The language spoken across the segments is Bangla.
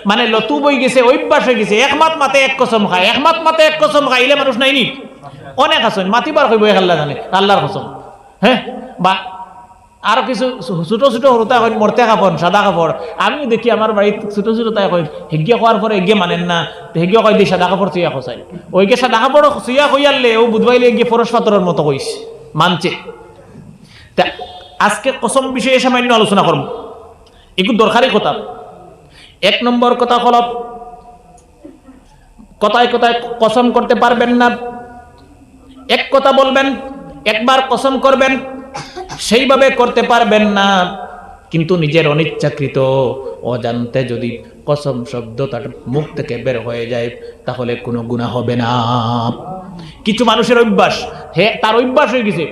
মানে লতুব হয়ে গেছে, অভ্যাস হয়ে গেছে। একমাত মাতে এক কসম খায়, একমাত মাতে এক কসম খাইলে মানুষ নাইনি অনেক আছেন মাতিবার কইব এক আল্লাহ জানে, আল্লাহর কসম। হ্যাঁ, বা আরো কিছু ছোট ছোট হরুতা কই মরতে কাপড়, সাদা কাপড়। আমিও দেখি আমার বাড়ির ছোট ছোট তাই কই হেগিয়া খাওয়ার পরে এগিয়ে মানেন না, হেগিয়া কয় দিয়ে সাদা কাপড় চুইয়া খসাই, ওইকে সাদা কাপড় চুইয়া কইয়ালে ও বুধবাইলে গিয়ে ফরস পাথরের মতো কইস মানছে। তা আজকে কসম বিষয়ে সামান্য আলোচনা করব, একটু দরকারি কথা। এক নম্বর কথা হল, কথায় কথায় কসম করতে পারবেন না। এক কথা বলবেন, একবার কসম করবেন, সেইভাবে করতে পারবেন না। কিন্তু নিজের অনিচ্ছাকৃত অজান্তে যদি কসম শব্দ তার মুখ থেকে বের হয়ে যায় তাহলে কোনো গুনাহ হবে না। কিছু মানুষের অভ্যাস, তার অভ্যাস হয়ে গেছে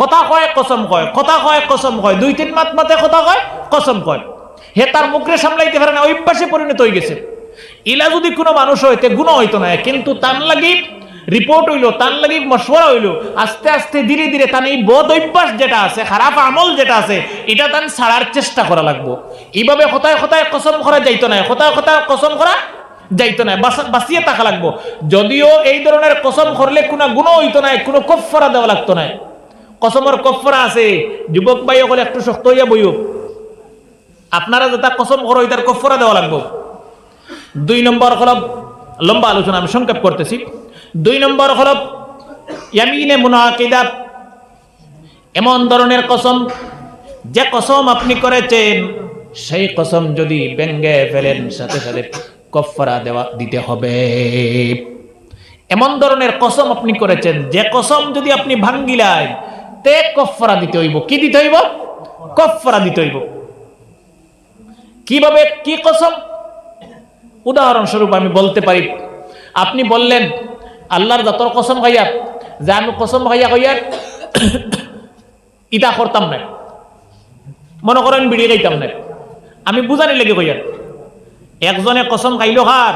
কথা কয় কসম কয়, কথা কয় কসম কয়, 2-3 মাত মাতে কথা কয় কসম কয়। তার মুখে সামলাইতে পারে না, অভ্যাসে পরিণত হয়ে গেছে। ইলা যদি কোনো মানুষ হইতে গুণ হইতো না, কিন্তু তার লাগি রিপোর্ট হইলো, তার লাগি মশওয়ারা হইলো, আস্তে আস্তে ধীরে ধীরে তার এই বদ অভ্যাস যেটা আছে, খারাপ আমল যেটা আছে, এটা তার ছাড়ার চেষ্টা করা লাগবো। এইভাবে কথায় কথায় কসম করা যাইতো না, কথায় কথায় কসম করা যাইতো না, বাঁচিয়ে থাকা লাগবো। যদিও এই ধরনের কসম করলে কোনো গুণ হইতো না, কোনো কফারা দেওয়া লাগতো না। কসমের কফারা আছে, যুবক ভাই হলে একটু শক্ত হইয়া বইও, আপনারা যেটা কসম করো এটার কফারা দেওয়া লাগবো। 2 নম্বর হল, লম্বা আলোচনা আমি সংক্ষেপ করতেছি। 2 নম্বর হল ইয়ামিনে মুনাকিদা, এমন ধরনের কসম যে কসম আপনি করেছেন সেই কসম যদি ভেঙে ফেলেন সাথে সাথে কফারা দিতে হবে। এমন ধরনের কসম আপনি করেছেন যে কসম যদি আপনি ভাঙ্গিলাই তে কফারা দিতে হইব। কি দিতে হইব? কফারা দিতে হইব। কিভাবে, কি কসম? উদাহরণস্বরূপ আমি বলতে পারি, আপনি বললেন আল্লাহর জাতর কসম খাইয়া যে আমি কসম খাইয়া কইয়া ইটা করতাম না, মনে করেন বিড়ি খাইতাম না, আমি বুঝানি লেগে কইয়া। একজনে কসম খাইল হার,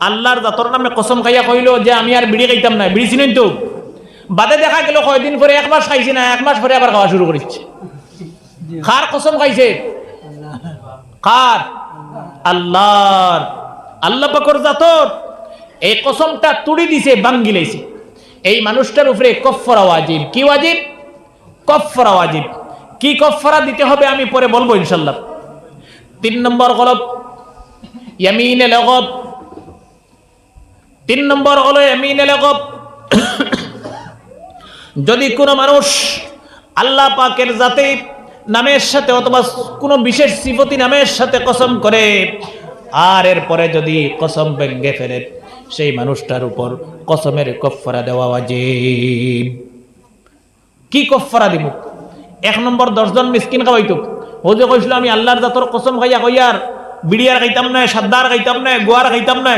আল্লাহর জাতর নামে কসম খাইয়া কইল যে আমি আর বিড়ি খাইতাম না, বিড়ি চিনেন তো। বাদে দেখা গেল কয়দিন পরে 1 মাস খাইছি না, 1 মাস পরে আবার খাওয়া শুরু করেছে। কার কসম খাইছে? কার? আল্লাহর। আল্লাহ পাকের জাতর এই কসমটা তুড়ি দিছে, ভাঙ্গি লাইছে। এই মানুষটার উপরে কফারা ওয়াজিব। কি ওয়াজিব? কফারা ওয়াজিব। কি কফারা দিতে হবে আমি পরে বলবো ইনশাআল্লাহ। 3 নম্বর হলো ইয়ামিনে লাগব। 3 নম্বর হলো ইয়ামিনে লাগব। যদি কোনো মানুষ আল্লাহ পাকের জাতে নামের সাথে অথবা কোনো বিশেষ সিফতি নামের সাথে কসম করে আর এরপরে যদি কসম ভেঙে ফেলে সেই মানুষটার উপর কসমের কফারা দেওয়া ওয়াজিব। কি কফারা দিব? 1 নম্বর 10 জন মিসকিন খাওয়াইতো। ও যে কইছিল আমি আল্লাহর জাতর কসম খাইয়া কইয়ার বিড়িয়ার খাইতাম না, সাদ্দার খাইতাম না, গোয়ার খাইতাম না,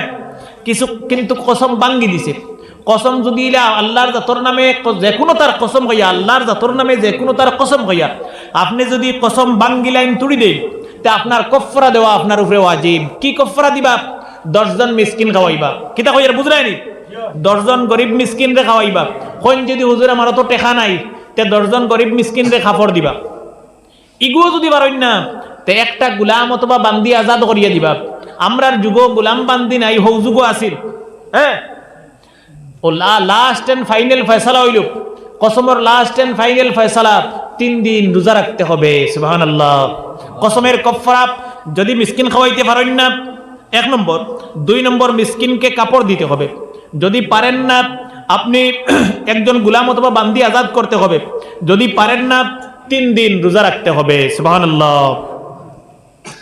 কিছু কিন্তু কসম ভাঙ্গি দিছে। কসম যদি আল্লাহর জাতর নামে যে কোনো তার কসম খাইয়া, আল্লাহর জাতর নামে যে কোনো তার কসম খাইয়া আপনি যদি কসম ভাঙ্গি লাইন তুড়ি দেন তে আপনার কফারা দেওয়া আপনার উপরে ওয়াজিব। কি কফারা দিবা? 10 জন মিসকিন খাওয়াইবা। কিতা কইয়ার বুঝলাইনি? 10 জন গরিব মিসকিন রে খাওয়াইবা। কোন যদি হুজুর আমার তো টেকা নাই তে 10 জন গরিব মিসকিন রে খাফড় দিবা। ইগুও যদি পারেন না তে একটা গোলাম অথবা বান্দি আজাদ করিয়া দিবা। আমরার যুগ গোলাম বান্দি নাই, হৌ যুগ আছিল। হ্যাঁ, ও লাস্ট এন্ড ফাইনাল ফয়সালা হইল, কসমর লাস্ট এন্ড ফাইনাল ফয়সালা 3 দিন রোজা রাখতে হবে। সুবহানাল্লাহ। কসমের কফারা যদি মিসকিন খাওয়াইতে পারেন না 1 নম্বর, 2 নম্বর মিসকিনকে কাপড় দিতে হবে। যদি পারেন না আপনি একজন গোলাম অথবা বান্দি আজাদ করতে হবে। যদি পারেন না 3 দিন রোজা রাখতে হবে। সুবহানাল্লাহ।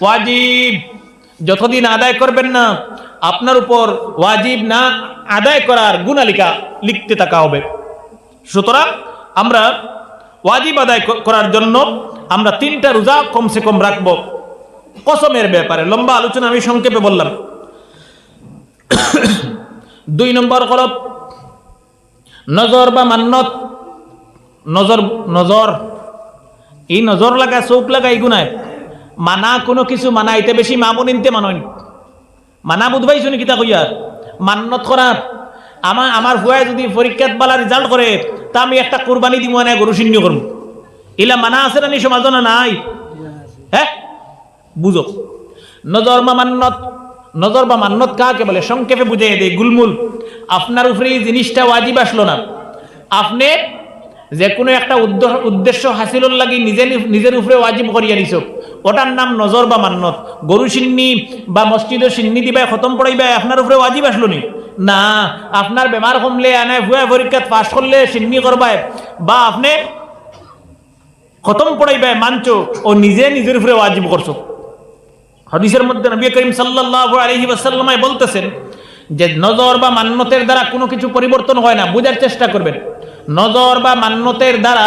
ওয়াজিব যতদিন আদায় করবেন না আপনার উপর ওয়াজিব না আদায় করার গুনালিকা লিখতে থাকা হবে। সুতরাং আমরা ওয়াজিব আদায় করার জন্য আমরা 3টা রোজা কমসে কম রাখব। কসমের ব্যাপারে লম্বা আলোচনা আমি সংক্ষেপে বললাম। 2 নম্বর হল নজর বা মান্নত। নজর, নজর এই নজর লাগা, চোখ লাগা এগুনায় মানা কোনো কিছু মানাইতে বেশি মামুনিনতে মানন মানা বুঝবাইছো নি কিতা কইয়া মান্নত করার। আমার ভুয়ায় যদি পরীক্ষাত বালা রেজাল্ট করে তা আমি একটা কোরবানি দিব না, গরু শূন্য করব। ইলা মানা আছে না নি সমাজ না নাই? হ্যাঁ, বুঝো। নজর বা মান্নত নজর বা মান্নত কাকে বলে সংক্ষেপে বুঝিয়ে দেয় গুলমুল। আপনার উপরে এই জিনিসটা ওয়াজিব আসলো না, আপনি যে কোনো একটা উদ্দেশ্য হাসিলর লাগি নিজের উপরে ওয়াজিব করিয়া নিছ, ওটার নাম নজর বা মান্নত। গরু সিন্নি বা মসজিদের সিন্নি দিবাই খতম পড়াইবাই আপনার উপরে ওয়াজিব আসলো নি না। আপনার বেমার কমলে আনায় ভুয়া পরীক্ষাত পাস করলে সিন্নি করবাই বা আপনি খতম পড়াইবাই মানছো, ও নিজের উপরে ওয়াজিব করছো। হাদিসের মধ্যে নবী করিম সাল্লাল্লাহু আলাইহি ওয়াসাল্লাম বলতেছেন যে নজর বা মান্নতের দ্বারা কোনো কিছু পরিবর্তন হয় না। বুঝার চেষ্টা করবেন, নজর বা মান্নতের দ্বারা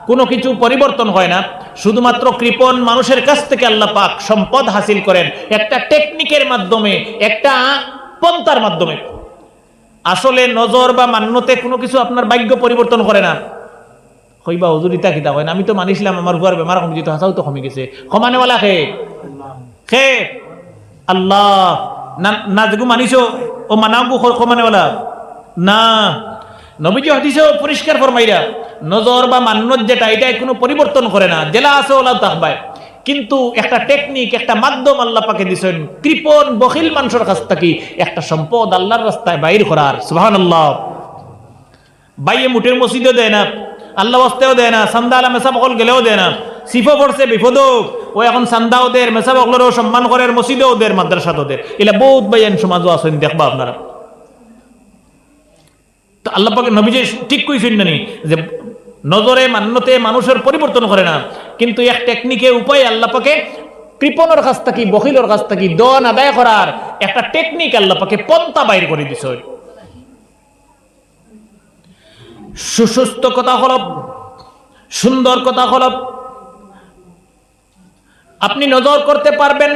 কোনো কিছু পরিবর্তন হয় না। শুধুমাত্র কৃপণ মানুষের কাছ থেকে আল্লাহ পাক সম্পদ হাসিল করেন একটা টেকনিকের মাধ্যমে, একটা পন্থার মাধ্যমে। আসলে নজর বা মান্নতে কোনো কিছু আপনার ভাগ্য পরিবর্তন করে না। হইবা হুজুরিতা কিতা হয় না, আমি তো মানিছিলাম আমার হুয়ার বেমার কমে যেত, হাসাও তো কমে গেছে। ক্ষমানেওয়ালা খে আল্লাহ না, যেগু মানিছো ও মানাবু ক্ষমানেওয়ালা না। নবীজি হাদিসেও পরিষ্কার ফরমাইরা নজর বা মান্নত যেটা, এটা কোনো পরিবর্তন করে না। জেলা আছে ওলা তাহবায়, কিন্তু একটা টেকনিক, একটা মাধ্যম আল্লাহ পাকে দিছেন কৃপণ বখিল মানুষের কাছ থেকে একটা সম্পদ আল্লাহর রাস্তায় বাইর করার। সুবহানাল্লাহ। বাইয়ে মুঠের মসজিদও দেয় না, আল্লাহ ওয়াস্তেও দেয় না, সান্দা আলা মেসা বকল গেলেও দেয় না। সিফও পড়ছে বিপদও, ও এখন সান্দাও দের, মেসা বকলেরও সম্মান করেন, মসজিদেও দের, মাদ্রাসাতেও দের। এলা বহুত বাইয়ান সমাজও আছেন, দেখবা আপনারা। তো আল্লাহ পাকে নবীজি ঠিক কইছেন না যে নজরে মান্নতে মানুষের পরিবর্তন করে না, কিন্তু এক টেকনিকে উপায় আল্লাহ পাকে কৃপণের কাছ থেকে, বখিলের কাছ থেকে দন আদায় করার একটা টেকনিক আল্লাহ পাকে পন্থা বাইর করে দিছে। সুসুস্থ কথা হল, সুন্দর কথা হল, আপনি নজর করতে পারবেন,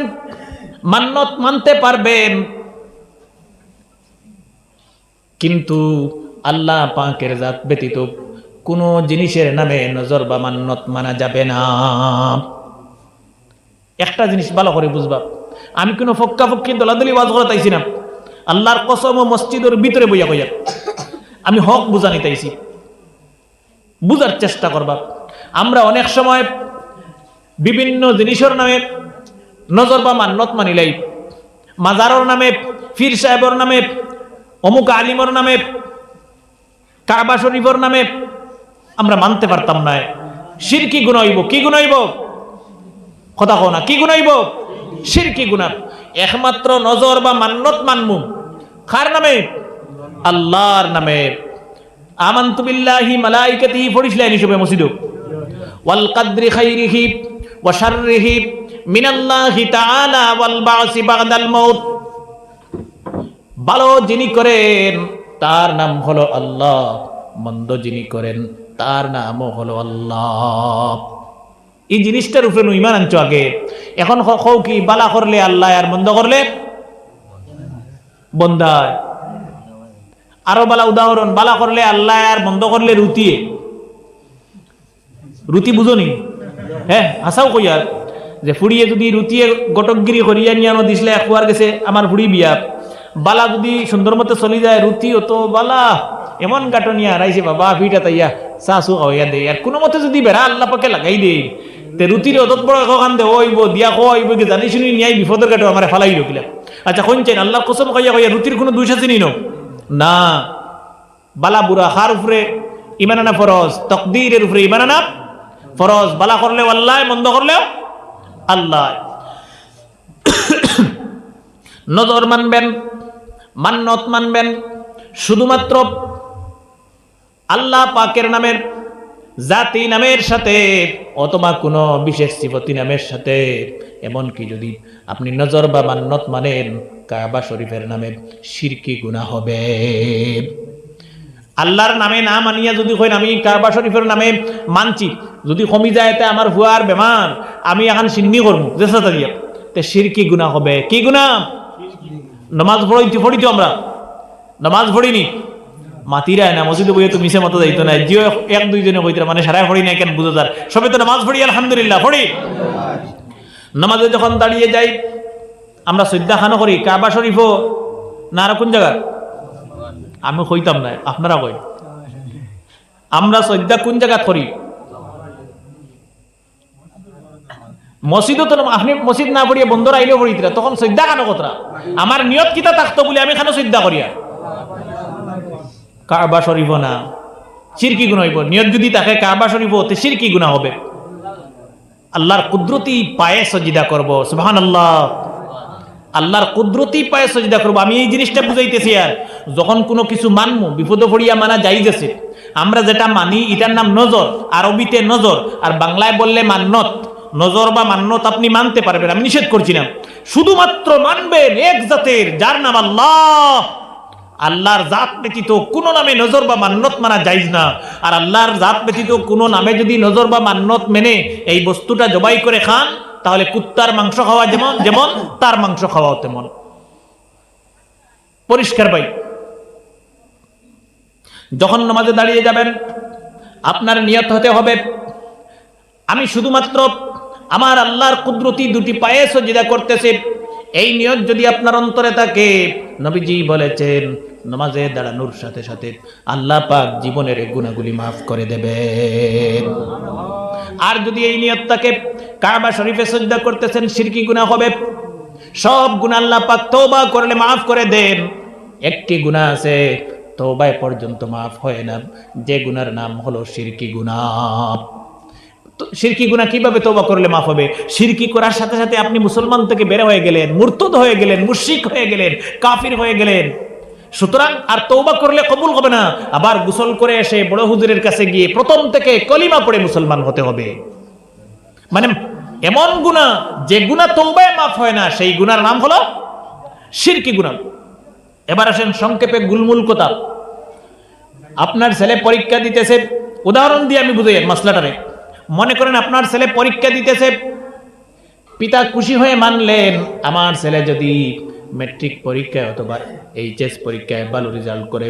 মান্নত মানতে পারবেন, কিন্তু আল্লাহ পাকের জাত ব্যতীত কোনো জিনিসের নামে নজর বা মান্নত মানা যাবে না। একটা জিনিস ভালো করে বুঝবা, আমি কোনো ফক্কি দলাদলি ওয়াজ করে তাইছি না। আল্লাহর কসম মসজিদের ভিতরে বইয়া কইয়া আমি হক বুঝানি তাইছি। বুঝার চেষ্টা করবা। আমরা অনেক সময় বিভিন্ন জিনিসের নামে নজর বা মান্নত মানিলাই, মাজারের নামে, পীর সাহেবের নামে, অমুক আলিমর নামে, কাবা শরীফের নামে আমরা মানতে পারতাম না। শিরকি গুনাহ হইব। কি গুনাহ হইব? কথা কও না, কি গুনাহ হইব? শিরকি গুনাহ। একমাত্র নজর বা মান্নত মানমু কার নামে? আল্লাহর নামে। আমানতু বিল্লাহি মালাইকাতিহি পড়িছিলেন হিসেবে মসজিদে, ওয়াল কদরি খাইরিহি ওয়া শাররিহি মিনাল্লাহি তাআলা ওয়াল বাসি বাদাল মাউত। ভালো যিনি করেন তার নাম হলো আল্লাহ, মন্দ যিনি করেন তার নামও হলো আল্লাহ। এই জিনিসটার উপরে ঈমান আনছো আগে। এখন কও কি বালা করলে আল্লাহ আর মন্দ করলে বন্দায়। আরো বালা উদাহরণ, বালা করলে আল্লাহ আর মন্দ করলে রুতিয়ে। রুতি বুঝনি? হ্যাঁ, আসাও কইয়ার যে ফুড়িয়ে যদি রুতিয়ে গটকগিরি করিয়া নিয়ানো দিসলে একবার গেছে আমার ফুড়ি বিয়া। বালা যদি সুন্দর মতো চলি যায়, রুতি তো বালা এমন গাটনিয়া রাইছে বাবা, ভিটা তাইয়া চাচু খাওয়াইয়া দে। আর কোনো মতে যদি বেড়া আল্লাহ পাকে লাগাই দে, তে রুতির অত বড় খান দে হইব দিয়া খাওয়াইব কি জানি শুনি নিয়াই বিপদের গাটো আমার ফালাই রকিলা। আচ্ছা শুনছেন, আল্লাহ কসম খাইয়া কইয়া রুতির কোনো দুই আছে নি না। বালা বুড়া খার উপরে ইমান আনা ফরজ, তকদিরের উপরে ইমান আনা ফরজ। বালা করলেও আল্লাহ, মন্দ করলেও আল্লাহ। নজর মানবেন, মান্নত মানবেন শুধুমাত্র আল্লাহ পাকের নামের, জাতি নামের সাথে অথবা কোনো বিশেষ সিফতি নামের সাথে। এমনকি যদি আপনি নজর বা মান্নত মানেন কাবা শরীফের নামে, শিরকি গুনাহ হবে। আল্লাহর নামে না মানিয়া যদি কইন আমি কাবা শরীফের নামে মানছি, যদি কমি যায় তে আমার হুয়ার বেমার, আমি এখন সিন্নি করবো জেসা তারিয়া, তে শিরকি গুনাহ হবে। কি গুনাহ? নামাজ পড়িতো আমরা, নামাজ পড়িনি মাতিরায় না, মসজিদে বইয়ে তো মিশে মতো যাইতো না। জিও এক দুইজনে কইতে মানে সারাই পড়ি না কেন বুঝো তার, সবে তো নামাজ পড়ি আলহামদুলিল্লাহ পড়ি। নামাজে যখন দাঁড়িয়ে যাই আমরা শ্রদ্ধা খানো করি কাবা শরীফও না আর কোন জায়গা আমি কইতাম না, আপনারা কই আমরা শ্রদ্ধা কোন জায়গা করি? মসজিদও তো আপনি মসজিদ না পড়িয়া বন্ধুরা আইলেও পড়িতরা, তখন শ্রদ্ধা কেন কথা? আমার নিয়ত কিতা থাকতো বলে আমি কেন শ্রদ্ধা করিয়া? কাবা শরীফ না, শিরকি গুনাহ হইব। নিয়ত যদি থাকে কাবা শরীফ হতে শিরকি গুনাহ হবে। আল্লাহর কুদরতি পায়ে সজদা করব, সুবহানাল্লাহ। আল্লাহর কুদরতি পায়ে সজদা করব। আমি এই জিনিসটা বুঝাইতেছি। আর যখন কোনো কিছু মানমু, বিপদে পড়িয়া মানা জায়েজ আছে। আমরা যেটা মানি এটার নাম নজর, আরবিতে নজর, আর বাংলায় বললে মান্নত। নজর বা মান্নত আপনি মানতে পারবেন, আমি নিষেধ করছি না। শুধুমাত্র মানবেন এক জাতের, যার নাম আল্লাহ। আল্লাহর জাত ব্যতীত কোনো নামে নজর বা মান্নত মানা জায়েজ না। আর আল্লাহর জাত ব্যতীত কোনো নামে যদি নজর বা মান্নত মেনে এই বস্তুটা জবাই করে খান, তাহলে কুত্তার মাংস খাওয়া যেমন যেমন তার মাংস খাওয়াও তেমন। পরিষ্কার ভাই। যখন নামাজে দাঁড়িয়ে যাবেন, আপনার নিয়ত হতে হবে আমি শুধুমাত্র আমার আল্লাহর কুদরতি দুটি পায়ে সজদা করতেছি। এই নিয়ত যদি আপনার অন্তরে থাকে, নবীজি বলেছেন নামাজে দাঁড়ানোর সাথে সাথে আল্লাহ পাক জীবনের গুনাহগুলি মাফ করে দেবেন। আর যদি এই নিয়ত থাকে কাবা শরীফে সিজদা করতেছেন, শিরকি গুনাহ হবে। সব গুনাহ আল্লাহ পাক তওবা করলে মাফ করে দেন। একটি গুনাহ আছে তওবায় পর্যন্ত মাফ হয় না, যে গুনার নাম হলো শিরকি গুনাহ। শিরকি গুনাহ কিভাবে তওবা করলে মাফ হবে? শিরকি করার সাথে সাথে আপনি মুসলমান থেকে বের হয়ে গেলেন, মুরতাদ হয়ে গেলেন, মুশরিক হয়ে গেলেন, কাফির হয়ে গেলেন। সুতরাং আর তওবা করলে কবুল হবে না। আবার গোসল করে এসে বড় হুজুরের কাছে গিয়ে প্রথম থেকে কলিমা পড়ে মুসলমান হতে হবে। মানে এমন গুনাহ যে গুনাহ তওবায় মাফ হয় না, সেই গুনার নাম হলো শিরকি গুনাহ। এবার আসেন সংক্ষেপে গুলমুল কথা। আপনার ছেলে পরীক্ষা দিতেছে, উদাহরণ দিয়ে আমি বুঝাই মাসলাটারে। মনে করেন আপনার ছেলে পরীক্ষা দিতেছে, পিতা খুশি হয়ে মানলেন আমার ছেলে যদি ম্যাট্রিক পরীক্ষায় অথবা এইচএস পরীক্ষায় ভালো রেজাল্ট করে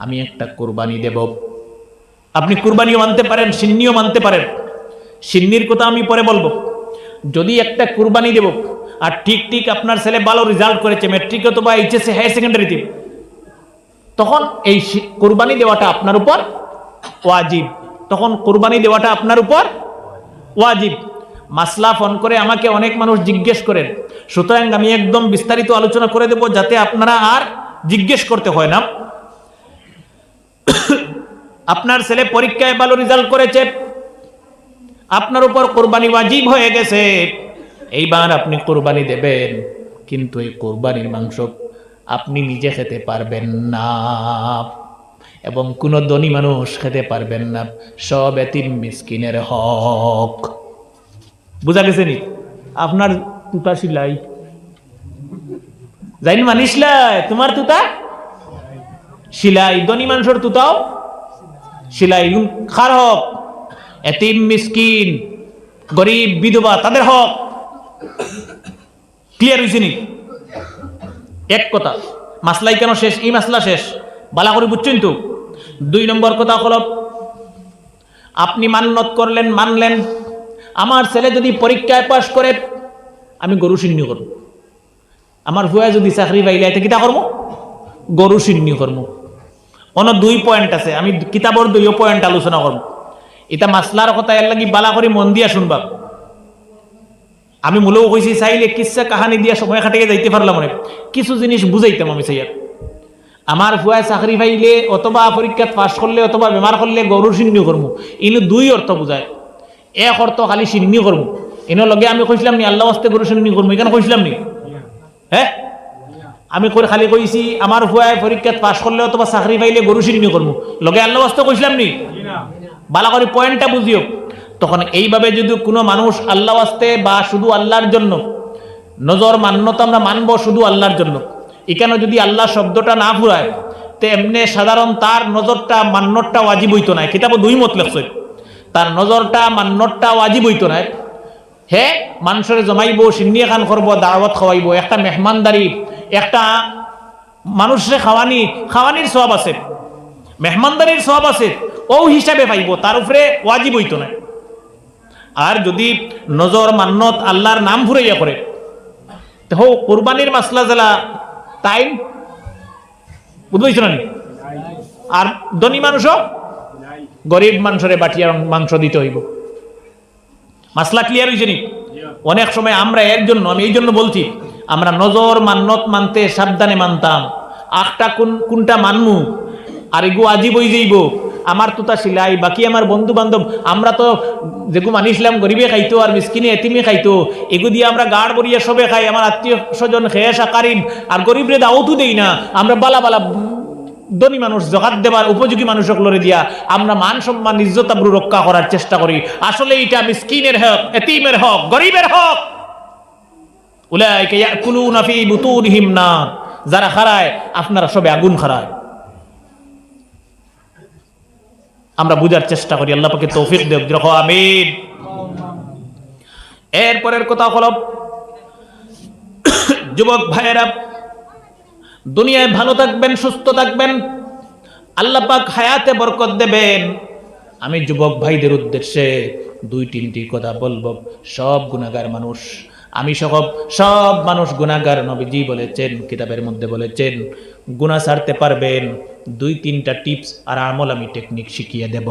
আমি একটা কুরবানি দেব। আপনি কুরবানিও মানতে পারেন, সিন্নিও মানতে পারেন। সিন্নির কথা আমি পরে বলবো। যদি একটা কুরবানি দেব আর ঠিক ঠিক আপনার ছেলে ভালো রেজাল্ট করেছে ম্যাট্রিক অথবা এইচএসে, হায়ার সেকেন্ডারিতে, তখন এই কুরবানি দেওয়াটা আপনার উপর ওয়াজিব। তখন কুরবানি দেওয়াটা আপনার উপর ওয়াজিব। মাসলা ফোন করে আমাকে অনেক মানুষ জিজ্ঞেস করেন, সুতরাং আমি একদম বিস্তারিত আলোচনা করে দেব যাতে আপনারা আর জিজ্ঞেস করতে হয় না। আপনার ছেলে পরীক্ষায় ভালো রেজাল্ট করেছে, আপনার উপর কুরবানি ওয়াজিব হয়ে গেছে। এইবার আপনি কুরবানি দেবেন, কিন্তু এই কুরবানির মাংস আপনি নিজে খেতে পারবেন না এবং কোনো ধনী মানুষ খেতে পারবেন না। সব এতিম মিসকিনের হক। বুঝা গেছে নি? আপনার তুতা সিলাই জানি মানিসলাই, তোমার তুতা সিলাই, ধনী মানুষের তুতাও সিলাই। খার হক, এতিম মিসকিন, গরিব, বিধবা, তাদের হক। ক্লিয়ার হয়েছে নি? এক কথা। মাসলাই কেন শেষ? এই মাসলা শেষ, বালা করে বুঝছেন তো? 2 নম্বর কথা হলো, আপনি মান্নত করলেন, মানলেন আমার ছেলে যদি পরীক্ষায় পাশ করে আমি গরু সিন্নি করব। আমার ভুয়া যদি চাকরি পাইলে এতে কিতা করবো? গরু সিন্নি করবো। অন্য 2 পয়েন্ট আছে, আমি কিতাবর 2 পয়েন্ট আলোচনা করবো। এটা মাসলার কথা এর লাগি বালা করে মন দিয়া শুনবা। আমি মূলেও কইছি চাইলে কিচ্ছা কাহানি দিয়া সময় খাটিয়ে যাইতে পারলাম অনেক কিছু জিনিস বুঝাইতাম আমি চাইয়া। আমার ভুয়ায় চাকরি পাইলে অথবা পরীক্ষাত পাশ করলে অথবা বেমার করলে গরুর সিন্নি করবো, ইনো 2 অর্থ বুঝায়। এক অর্থ খালি সিন্নি করবো, ইনো লগে আমি কইছিলাম নি আল্লাহ আস্তে গরু সিন্নি করবো, এখানে কইছিলাম নি? হ্যাঁ, আমি খালি কইছি আমার ভুয়ায় পরীক্ষাত পাশ করলে অথবা চাকরি পাইলে গরু সিন্নি করবো, লগে আল্লাহ আস্তে কইছিলাম নি? বালা করে পয়েন্টটা বুঝিও। তখন এইভাবে যদি কোনো মানুষ আল্লাহ আস্তে বা শুধু আল্লাহর জন্য নজর মান্যতা আমরা মানবো শুধু আল্লাহর জন্য, এখানে যদি আল্লাহ শব্দটা না ফুরায় তো এমনি সাধারণ তার নজরটা মান্যতটা ওয়াজিব হইতো না। কিতাব 2 মত লেখছে, তার নজরটা মান্যতটা ওয়াজিব হইতো না। হে মানুষের জমাইব, সিন্নি খান করবো, দাওয়াত খাওয়াইব, একটা মেহমানদারি, একটা মানুষের খাওয়ানির সওয়াব আছে, মেহমানদারির সওয়াব আছে, ও হিসাবে পাইব, তার উপরে ওয়াজিব হইতো না। আর যদি নজর মান্যত আল্লাহর নাম ফুরাইয়া করে তো কুরবানির মাসলা জেলা টাইম বুঝবইছ না। আর ধনী মানুষও গরিব মানুষের বাটিয়া মাংস দিতে হইব। মাসলা ক্লিয়ার হয়েছে নি? অনেক সময় আমরা এর জন্য, আমি এই জন্য বলছি, আমরা নজর মান্নত মানতে সাবধানে মানতাম, আখটা কোনটা মানমু আর এগু আজি বই যাইব আমার তো তা সিলাই বাকি আমার বন্ধু বান্ধব, আমরা তো যেগু মানিসলাম গরিবে খাইতো আর মিসকিনে এতিমে খাইতো, এগু দিয়ে আমরা গাড় বরিয়া সবে খাই, আমার আত্মীয় স্বজন খেয়েসা কারিম আর গরিবরে দাওয়াতও দেই না, আমরা বালা বালা ধনী মানুষ জগাত দেবার উপযোগী মানুষক লড়ে দিয়া আমরা মান সম্মান ইজ্জত আবরু রক্ষা করার চেষ্টা করি। আসলে এটা মিসকিনের হক, এতিমের হক, গরিবের হক। উলাইকা ইয়াকুলুনা ফি বুতুনিহিম নার, যারা খারায় আপনারা সবে আগুন খারায়। আমরা বুঝার চেষ্টা করি, আল্লাহ পাকে তৌফিক দেব, দেখো আমিন। এরপরের কথা হলো যুবক ভাইয়েরা দুনিয়ায় ভালো থাকবেন, সুস্থ থাকবেন, আল্লাহ পাক হায়াতে বরকত দেবেন। আমি যুবক ভাইদের উদ্দেশ্যে দুই তিনটি কথা বলবো। সব গুনাহগার মানুষ, আমি সব মানুষ গুনাহগার। নবীজি বলেছেন, কিতাবের মধ্যে বলেছেন, গুনাহ ছাড়তে পারবেন দুই তিনটা টিপস আর আমল আমি টেকনিক শিখিয়ে দেব।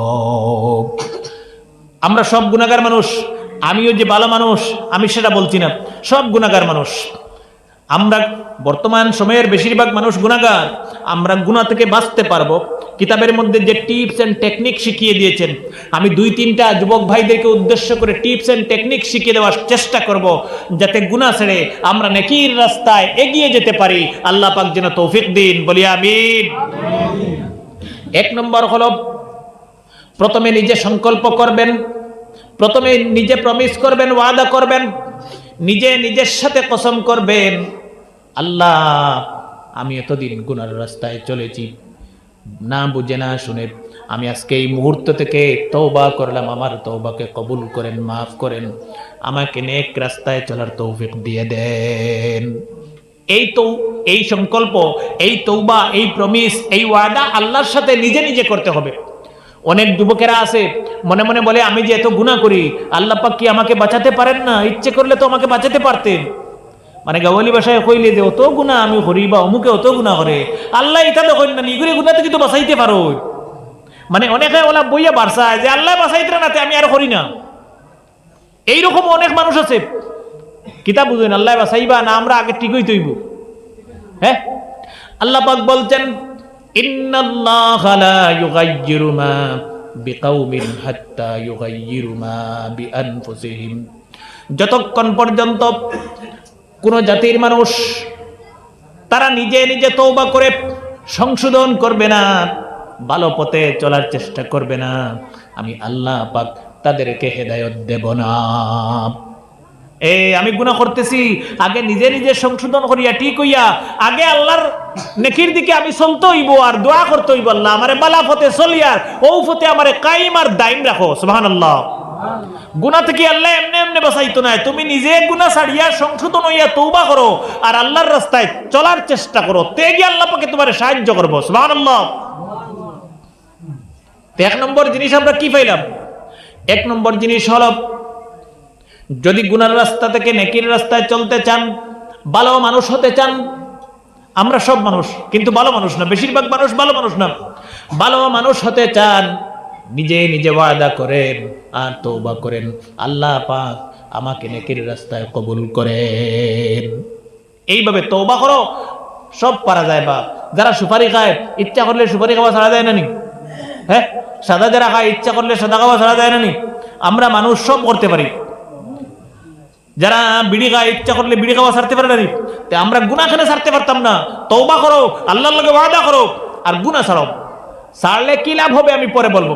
আমরা সব গুনাহগার মানুষ, আমিও যে ভালো মানুষ আমি সেটা বলছি না, সব গুনাহগার মানুষ। আমরা বর্তমান সময়ের বেশিরভাগ মানুষ গুনাহগার। আমরা গুনাহ থেকে বাঁচতে পারবো কিতাবের মধ্যে যে টিপস এন্ড টেকনিক শিখিয়ে দিয়েছেন, আমি দুই তিনটা যুবক ভাইদেরকে উদ্দেশ্য করে টিপস এন্ড টেকনিক শিখিয়ে দেওয়ার চেষ্টা করব, যাতে গুনাহ ছেড়ে আমরা নেকির রাস্তায় এগিয়ে যেতে পারি। আল্লাহ পাক যেন তৌফিক দিন, বলি আমিন। এক নম্বর হলো, প্রথমে নিজে সংকল্প করবেন, প্রথমে নিজে প্রমিস করবেন, ওয়াদা করবেন, নিজে নিজের সাথে কসম করবেন, আল্লাহ আমি এতদিন গুনার রাস্তায় চলেছি, না বুঝে না শুনে আমি আজকে এই মুহূর্ত থেকে তওবা করলাম, আমার তওবাকে কবুল করেন, মাফ করেন, আমাকে নেক রাস্তায় চলার তৌফিক দিয়ে দেন। এই সংকল্প, এই তওবা, এই প্রমিস, এই ওয়াদা আল্লাহর সাথে নিজে নিজে করতে হবে। অনেক যুবকেরা আছে মনে মনে বলে, আমি যে এত গুনাহ করি আল্লাহ পাক কি আমাকে বাঁচাতে পারেন না? ইচ্ছে করলে তো আমাকে বাঁচাতে পারতেন। মানে গাওয়ালি ভাষায় কইলে যে অত গুনাহ আমি করি বা অমুকে অত গুনাহ করে, আল্লাহ এটা দেখেন না, ইগুলি গুনাহ থেকে তো বাঁচাইতে পারো। মানে অনেকে ওলা বইয়া বাড়ছায় যে আল্লাহ বাঁচাইতে না, আমি আর করি না। এইরকম অনেক মানুষ আছে, কিতাব বুঝেন আল্লাহ বাঁচাইবা না, আমরা আগে ঠিকই তৈব। হ্যাঁ, আল্লাহ পাক বলছেন, ইন্নাল্লাহা লা ইউগাইয়িরু মা বিকাউমিন হাত্তা ইউগাইয়িরু মা বিআনফুসিহিম। যতক্ষণ পর্যন্ত কোন জাতির মানুষ তারা নিজে নিজে তওবা করে সংশোধন করবে না, ভালো পথে চলার চেষ্টা করবে না, আমি আল্লাহ পাক তাদেরকে হেদায়েত দেব না। আমি গুনাহ করতেছি, আগে নিজে নিজে সংশোধন করিয়া ঠিক হইয়া আগে আল্লাহর নেকির দিকে আমি চলতে হইব আর দোয়া করতে হইব, আল্লাহ আমারে বালা পথে চলিয়ার ও পথে আমারে কায়েম আর দায়ম রাখো। সুবহানাল্লাহ। গুনাহ থেকে আল্লাহ এমনি এমনি বাঁচাইতো না, তুমি নিজে গুনাহ ছাড়িয়া সংশোধন হইয়া তওবা করো আর আল্লাহর রাস্তায় চলার চেষ্টা করো, তেগি আল্লাহ পাকে তোমারে সাহায্য করব। সুবহানাল্লাহ। এক নম্বর জিনিস আমরা কি পাইলাম? এক নম্বর জিনিস হলো, যদি গুনার রাস্তা থেকে নেকির রাস্তায় চলতে চান, ভালো মানুষ হতে চান, আমরা সব মানুষ কিন্তু ভালো মানুষ না, বেশিরভাগ মানুষ ভালো মানুষ না, ভালো মানুষ হতে চান, নিজে নিজে ওয়াদা করেন আর তওবা করেন, আল্লাহ পাক আমাকে নেকির রাস্তায় কবুল করেন। এইভাবে তওবা করো, সব পারা যায়। বা যারা সুপারি খায়, ইচ্ছা করলে সুপারি খাওয়া ছাড়া যায় না নি? হ্যাঁ, সাদা যারা খায় ইচ্ছা করলে সাদা খাওয়া ছাড়া যায় না নি? আমরা মানুষ সব করতে পারি। যারা বিড়ি খায় ইচ্ছা করলে বিড়ি খাওয়া ছাড়তে পারে না, আমরা গুনাহ খানে ছাড়তে পারতাম না? তওবা করো, আল্লাহর লগে ওয়াদা করো আর গুনাহ ছাড়ো। ছাড়লে কি লাভ হবে আমি পরে বলবো।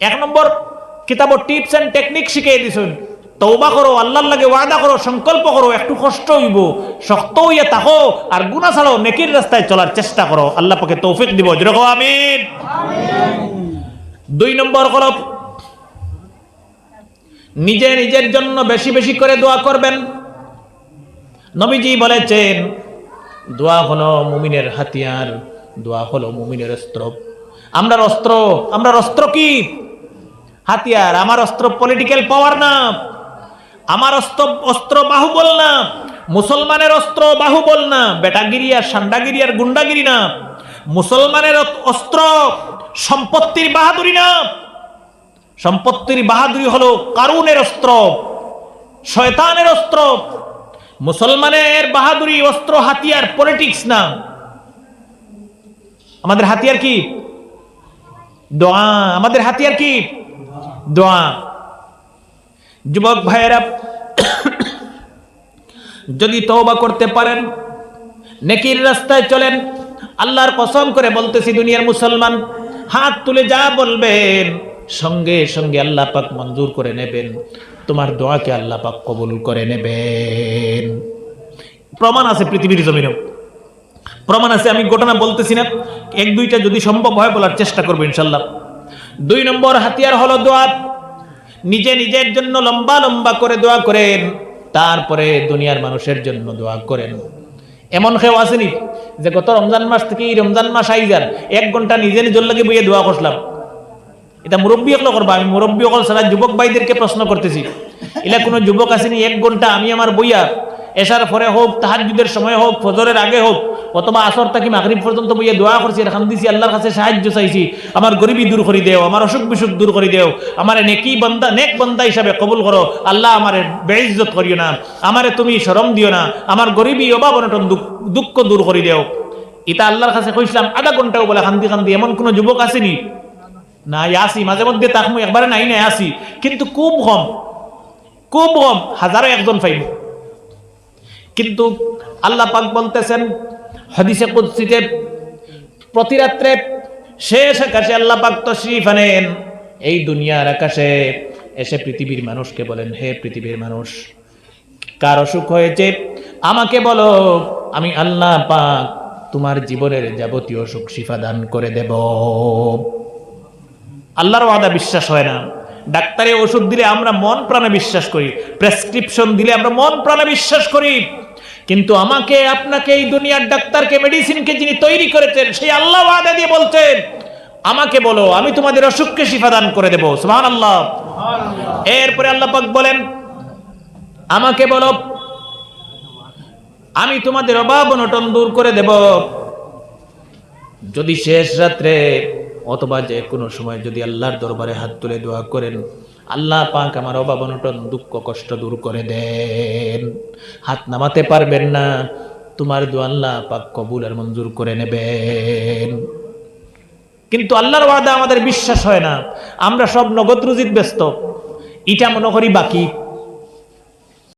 এক নম্বর কিতাব টিপস এন্ড টেকনিক শিখিয়ে দিছেন, তওবা করো, আল্লাহর লগে ওয়াদা করো, সংকল্প করো, একটু কষ্ট হইব, শক্ত হইয়া থাকো আর গুনাহ ছাড়ো, নেকির রাস্তায় চলার চেষ্টা করো, আল্লাহ পাকে তৌফিক দিব। যেরকম আমিন। দুই নম্বর হলো, নিজে নিজের জন্য বেশি বেশি করে দোয়া করবেন। নবীজি বলেছেন, দোয়া হলো মুমিনের হাতিয়ার, দোয়া হলো মুমিনের অস্ত্র। আমরা অস্ত্র কি? হাতিয়ার। আমার অস্ত্র পলিটিক্যাল পাওয়ার না, আমার অস্ত্র বাহুবল না, মুসলমানের অস্ত্র বাহুবল না, বেটাগিরি আর সান্ডাগিরি আর গুন্ডাগিরি না। মুসলমানের অস্ত্র সম্পত্তির বাহাদুরি না, সম্পত্তির বাহাদুরি হলো কারুনের অস্ত্র। শয়তানের অস্ত্র। মুসলমানের বাহাদুরি অস্ত্র হাতিয়ার পলিটিক্স না, আমাদের হাতিয়ার কি? দোয়া। আমাদের হাতিয়ার কি? দোয়া। যুবক ভাইয়েরা, যদি তওবা করতে পারেন, নেকির রাস্তায় চলেন, আল্লাহর কসম করে বলতেছি দুনিয়ার মুসলমান হাত তুলে যা বলবেন সঙ্গে সঙ্গে আল্লাহ পাক মঞ্জুর করে নেবেন, তোমার দোয়াকে আল্লাহ পাক কবুল করে নেবেন। প্রমাণ আছে পৃথিবীর জমিনেও, প্রমাণ আছে। আমি ঘটনা বলতেছি না, এক দুইটা যদি সম্ভব হয় বলার চেষ্টা করবো ইনশাল্লাহ। 2 নম্বর হাতিয়ার হলো দোয়া। নিজে নিজের জন্য লম্বা লম্বা করে দোয়া করেন, তারপরে দুনিয়ার মানুষের জন্য দোয়া করেন। এমন কেউ আসেনি যে গত রমজান মাস থেকে এই রমজান মাস আইজার 1 ঘন্টা নিজে নিজের লাগে বইয়ে দোয়া করলাম? এটা মুরব্বী হকল করবা, আমি মুরব্বী হকল সারা যুবক ভাইদেরকে প্রশ্ন করতেছি। এলা কোনো যুবক আসেনি 1 ঘন্টা আমি আমার বইয়া এশার পরে হোক, তাহাজ্জুদের সময় হোক, ফজরের আগে হোক, অথবা আসর থেকে মাগরিব পর্যন্ত বইয়া দোয়া করছি, এরকম দিছি, আল্লাহর কাছে সাহায্য চাইছি, আমার গরিবী দূর করে দেও, আমার অসুখ বিসুখ দূর করে দেও, আমার নেকি বান্দা, নেক বান্দা হিসাবে কবুল করো আল্লাহ, আমার বেইজ্জত করিও না, আমারে তুমি শরম দিও না, আমার গরিবী অভাব অনটন দুঃখ দূর করে দেও। এটা আল্লাহর কাছে কইছিলাম আধা ঘন্টাও বলে কান্দি কান্দি। এমন কোন যুবক আসেনি? না, আসি মাঝে মধ্যে, তাকমু একবারে নাই নাই আসি, কিন্তু খুব কম, খুব কম, হাজারো একজন পাইব। কিন্তু আল্লাহ পাক বলতেছেন হাদিসে কুদসিতে, প্রতি রাত্রে শেষ আকাশে আল্লাহ পাক তশরিফ আনেন, এই দুনিয়ার আকাশে এসে পৃথিবীর মানুষকে বলেন, হে পৃথিবীর মানুষ, কার অসুখ হয়েছে আমাকে বলো, আমি আল্লাহ পাক তোমার জীবনের যাবতীয় অসুখ শিফা দান করে দেব। আল্লাহর ওয়াদা বিশ্বাস হয় না। ডাক্তারে ওষুধ দিলে আমরা মন প্রাণে বিশ্বাস করি, প্রেসক্রিপশন দিলে আমরা মন প্রাণে বিশ্বাস করি, কিন্তু আমাকে আপনাকে এই দুনিয়ার ডাক্তারকে মেডিসিনকে যিনি তৈরি করেছেন সেই আল্লাহ ওয়াদা দিয়ে বলছেন, আমাকে বলো আমি তোমাদের অসুখকে শিফা দান করে দেব। সুবহানাল্লাহ। এরপরে আল্লাহ পাক বলেন, আমাকে বলো আমি তোমাদের অভাব অনটন দূর করে দেব। যদি শেষ রাত্রে অথবা যে কোনো সময় যদি আল্লাহর দরবারে হাত তুলে দোয়া করেন, আল্লাহ পাক আমার অভাব অনটন দুঃখ কষ্ট দূর করে দেন। হাত নামাতে পারবেন না, তোমার দোয়া আল্লাহ পাক কবুল আর মঞ্জুর করে নেবেন। কিন্তু আল্লাহর ওয়াদা আমাদের বিশ্বাস হয় না, আমরা সব নগদ রুজিত ব্যস্ত, এটা মনে করি বাকি।